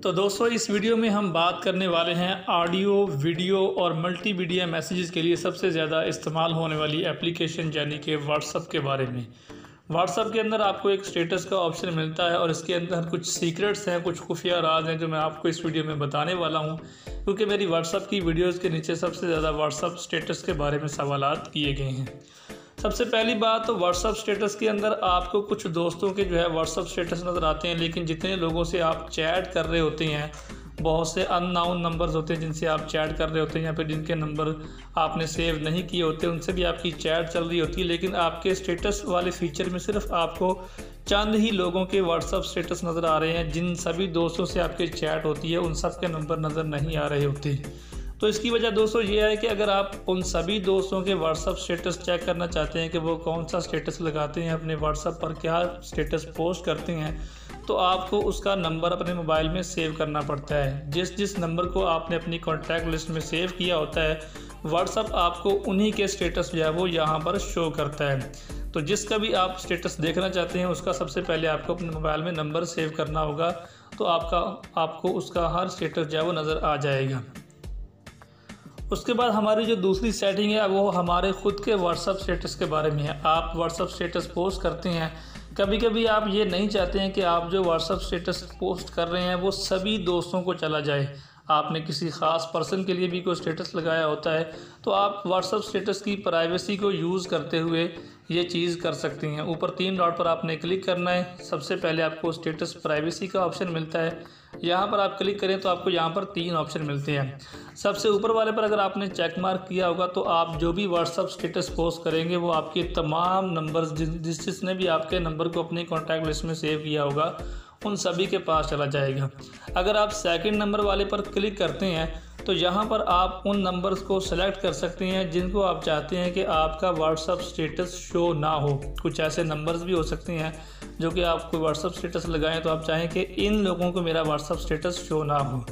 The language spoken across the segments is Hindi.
तो दोस्तों इस वीडियो में हम बात करने वाले हैं ऑडियो, वीडियो और मल्टीमीडिया मैसेजेस के लिए सबसे ज़्यादा इस्तेमाल होने वाली एप्लीकेशन यानी कि व्हाट्सएप के बारे में। व्हाट्सएप के अंदर आपको एक स्टेटस का ऑप्शन मिलता है और इसके अंदर कुछ सीक्रेट्स हैं, कुछ खुफिया राज हैं जो मैं आपको इस वीडियो में बताने वाला हूं, क्योंकि मेरी व्हाट्सएप की वीडियोज़ के नीचे सबसे ज़्यादा व्हाट्सएप स्टेटस के बारे में सवालात किए गए हैं। सबसे पहली बात तो व्हाट्सअप स्टेटस के अंदर आपको कुछ दोस्तों के जो है व्हाट्सअप स्टेटस नज़र आते हैं, लेकिन जितने लोगों से आप चैट कर रहे होते हैं, बहुत से अननोन नंबर्स होते हैं जिनसे आप चैट कर रहे होते हैं या फिर जिनके नंबर आपने सेव नहीं किए होते, उनसे भी आपकी चैट चल रही होती है, लेकिन आपके स्टेटस वाले फीचर में सिर्फ आपको चंद ही लोगों के व्हाट्सअप स्टेटस नज़र आ रहे हैं। जिन सभी दोस्तों से आपकी चैट होती है उन सब के नंबर नज़र नहीं आ रहे होते। तो इसकी वजह दोस्तों ये है कि अगर आप उन सभी दोस्तों के व्हाट्सअप स्टेटस चेक करना चाहते हैं कि वो कौन सा स्टेटस लगाते हैं, अपने व्हाट्सअप पर क्या स्टेटस पोस्ट करते हैं, तो आपको उसका नंबर अपने मोबाइल में सेव करना पड़ता है। जिस नंबर को आपने अपनी कॉन्टैक्ट लिस्ट में सेव किया होता है, व्हाट्सअप आपको उन्हीं के स्टेटस जो है वो यहाँ पर शो करता है। तो जिसका भी आप स्टेटस देखना चाहते हैं उसका सबसे पहले आपको अपने मोबाइल में नंबर सेव करना होगा, तो आपको उसका हर स्टेटस जो है वो नज़र आ जाएगा। उसके बाद हमारी जो दूसरी सेटिंग है वो हमारे ख़ुद के व्हाट्सअप स्टेटस के बारे में है। आप व्हाट्सअप स्टेटस पोस्ट करते हैं, कभी कभी आप ये नहीं चाहते हैं कि आप जो व्हाट्सअप स्टेटस पोस्ट कर रहे हैं वो सभी दोस्तों को चला जाए। आपने किसी ख़ास पर्सन के लिए भी कोई स्टेटस लगाया होता है, तो आप व्हाट्सअप स्टेटस की प्राइवेसी को यूज़ करते हुए ये चीज़ कर सकती हैं। ऊपर 3 डॉट पर आपने क्लिक करना है। सबसे पहले आपको स्टेटस प्राइवेसी का ऑप्शन मिलता है, यहाँ पर आप क्लिक करें तो आपको यहाँ पर 3 ऑप्शन मिलते हैं। सबसे ऊपर वाले पर अगर आपने चेक मार्क किया होगा तो आप जो भी व्हाट्सअप स्टेटस पोस्ट करेंगे वो आपके तमाम नंबर्स जिसने भी आपके नंबर को अपनी कॉन्टैक्ट लिस्ट में सेव किया होगा उन सभी के पास चला जाएगा। अगर आप सेकंड नंबर वाले पर क्लिक करते हैं तो यहाँ पर आप उन नंबर्स को सेलेक्ट कर सकते हैं जिनको आप चाहते हैं कि आपका व्हाट्सअप स्टेटस शो ना हो। कुछ ऐसे नंबर्स भी हो सकते हैं जो कि आप कोई व्हाट्सअप स्टेटस लगाएं तो आप चाहें कि इन लोगों को मेरा व्हाट्सअप स्टेटस शो ना हो।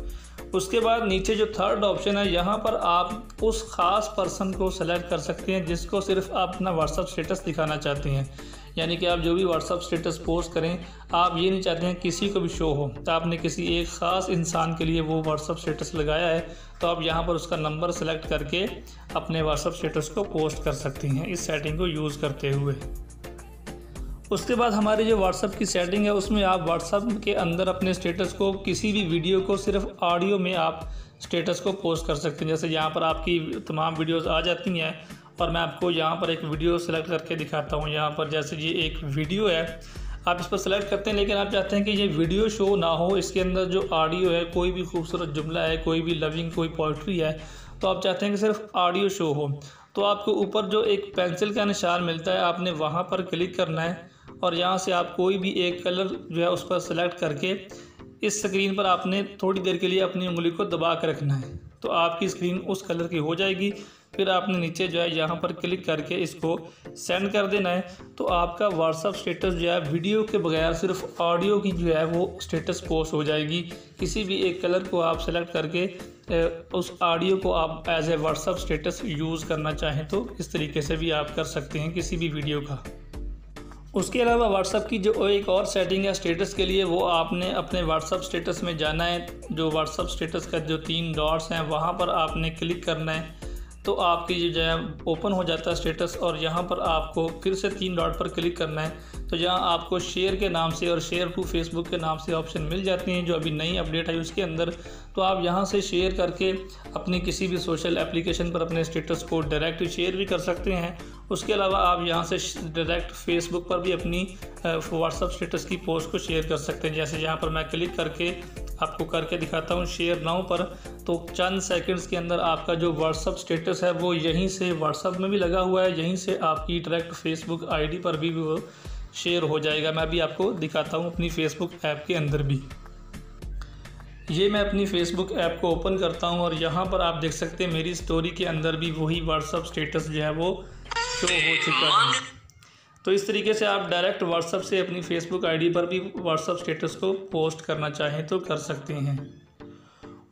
उसके बाद नीचे जो थर्ड ऑप्शन है यहाँ पर आप उस ख़ास पर्सन को सेलेक्ट कर सकते हैं जिसको सिर्फ आप अपना व्हाट्सअप स्टेटस दिखाना चाहते हैं। यानी कि आप जो भी व्हाट्सअप स्टेटस पोस्ट करें, आप ये नहीं चाहते हैं किसी को भी शो हो, तो आपने किसी एक ख़ास इंसान के लिए वो व्हाट्सअप स्टेटस लगाया है, तो आप यहाँ पर उसका नंबर सेलेक्ट करके अपने व्हाट्सअप स्टेटस को पोस्ट कर सकती हैं इस सेटिंग को यूज़ करते हुए। उसके बाद हमारी जो व्हाट्सअप की सेटिंग है उसमें आप व्हाट्सअप के अंदर अपने स्टेटस को, किसी भी वीडियो को सिर्फ ऑडियो में आप स्टेटस को पोस्ट कर सकते हैं। जैसे यहाँ पर आपकी तमाम वीडियोज़ आ जाती हैं और मैं आपको यहाँ पर एक वीडियो सेलेक्ट करके दिखाता हूँ। यहाँ पर जैसे ये एक वीडियो है, आप इस पर सेलेक्ट करते हैं, लेकिन आप चाहते हैं कि ये वीडियो शो ना हो, इसके अंदर जो ऑडियो है, कोई भी खूबसूरत जुमला है, कोई भी लविंग कोई पोइट्री है, तो आप चाहते हैं कि सिर्फ ऑडियो शो हो। तो आपको ऊपर जो एक पेंसिल का निशान मिलता है, आपने वहाँ पर क्लिक करना है और यहाँ से आप कोई भी एक कलर जो है उस पर सेलेक्ट करके इस स्क्रीन पर आपने थोड़ी देर के लिए अपनी उंगली को दबा कर रखना है, तो आपकी स्क्रीन उस कलर की हो जाएगी। फिर आपने नीचे जो है यहाँ पर क्लिक करके इसको सेंड कर देना है, तो आपका व्हाट्सअप स्टेटस जो है वीडियो के बगैर सिर्फ ऑडियो की जो है वो स्टेटस पोस्ट हो जाएगी। किसी भी एक कलर को आप सेलेक्ट करके उस ऑडियो को आप as a WhatsApp status use करना चाहें तो इस तरीके से भी आप कर सकते हैं किसी भी वीडियो का। उसके अलावा व्हाट्सअप की जो एक और सेटिंग है स्टेटस के लिए, वो आपने अपने व्हाट्सअप स्टेटस में जाना है। जो व्हाट्सअप स्टेटस का जो 3 डॉट्स हैं वहाँ पर आपने क्लिक करना है, तो आपकी जो है ओपन हो जाता है स्टेटस और यहाँ पर आपको फिर से 3 डॉट पर क्लिक करना है। तो यहाँ आपको शेयर के नाम से और शेयर टू फेसबुक के नाम से ऑप्शन मिल जाती हैं जो अभी नई अपडेट आई उसके अंदर। तो आप यहाँ से शेयर करके अपनी किसी भी सोशल एप्लीकेशन पर अपने स्टेटस को डायरेक्ट शेयर भी कर सकते हैं। उसके अलावा आप यहाँ से डायरेक्ट फेसबुक पर भी अपनी व्हाट्सअप स्टेटस की पोस्ट को शेयर कर सकते हैं। जैसे यहाँ पर मैं क्लिक करके आपको करके दिखाता हूँ शेयर नाउ पर, तो चंद सेकंड्स के अंदर आपका जो व्हाट्सअप स्टेटस है वो यहीं से व्हाट्सअप में भी लगा हुआ है, यहीं से आपकी डायरेक्ट फेसबुक आईडी पर भी वो शेयर हो जाएगा। मैं भी आपको दिखाता हूँ अपनी फेसबुक ऐप के अंदर भी। ये मैं अपनी फेसबुक ऐप को ओपन करता हूँ और यहाँ पर आप देख सकते हैं मेरी स्टोरी के अंदर भी वही व्हाट्सअप स्टेटस जो है वो शो हो चुका है। तो इस तरीके से आप डायरेक्ट व्हाट्सअप से अपनी फेसबुक आईडी पर भी व्हाट्सअप स्टेटस को पोस्ट करना चाहें तो कर सकते हैं।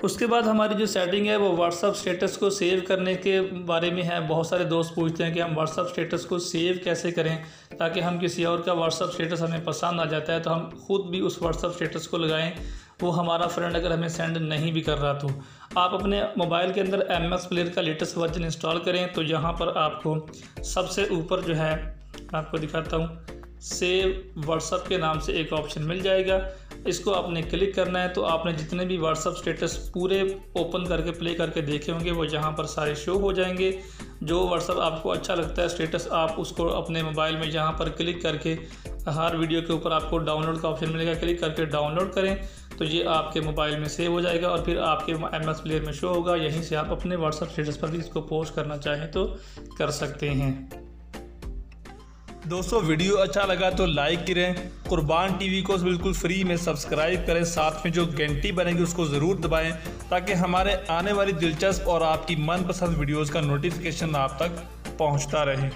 उसके बाद हमारी जो सेटिंग है वो व्हाट्सअप स्टेटस को सेव करने के बारे में है। बहुत सारे दोस्त पूछते हैं कि हम व्हाट्सअप स्टेटस को सेव कैसे करें ताकि हम किसी और का व्हाट्सअप स्टेटस हमें पसंद आ जाता है तो हम ख़ुद भी उस व्हाट्सअप स्टेटस को लगाएं वो हमारा फ्रेंड अगर हमें सेंड नहीं भी कर रहा तो आप अपने मोबाइल के अंदर MX प्लेयर का लेटेस्ट वर्जन इंस्टॉल करें। तो यहाँ पर आपको सबसे ऊपर जो है आपको दिखाता हूँ, सेव व्हाट्सअप के नाम से एक ऑप्शन मिल जाएगा। इसको आपने क्लिक करना है। तो आपने जितने भी व्हाट्सअप स्टेटस पूरे ओपन करके प्ले करके देखे होंगे वो यहाँ पर सारे शो हो जाएंगे। जो व्हाट्सअप आपको अच्छा लगता है स्टेटस, आप उसको अपने मोबाइल में यहाँ पर क्लिक करके हर वीडियो के ऊपर आपको डाउनलोड का ऑप्शन मिलेगा, क्लिक करके डाउनलोड करें तो ये आपके मोबाइल में सेव हो जाएगा और फिर आपके MX प्लेयर में शो होगा। यहीं से आप अपने व्हाट्सअप स्टेटस पर भी इसको पोस्ट करना चाहें तो कर सकते हैं। दोस्तों वीडियो अच्छा लगा तो लाइक करें, कुर्बान टीवी को बिल्कुल फ्री में सब्सक्राइब करें, साथ में जो घंटी बनेगी उसको ज़रूर दबाएं ताकि हमारे आने वाली दिलचस्प और आपकी मनपसंद वीडियोज़ का नोटिफिकेशन आप तक पहुंचता रहे।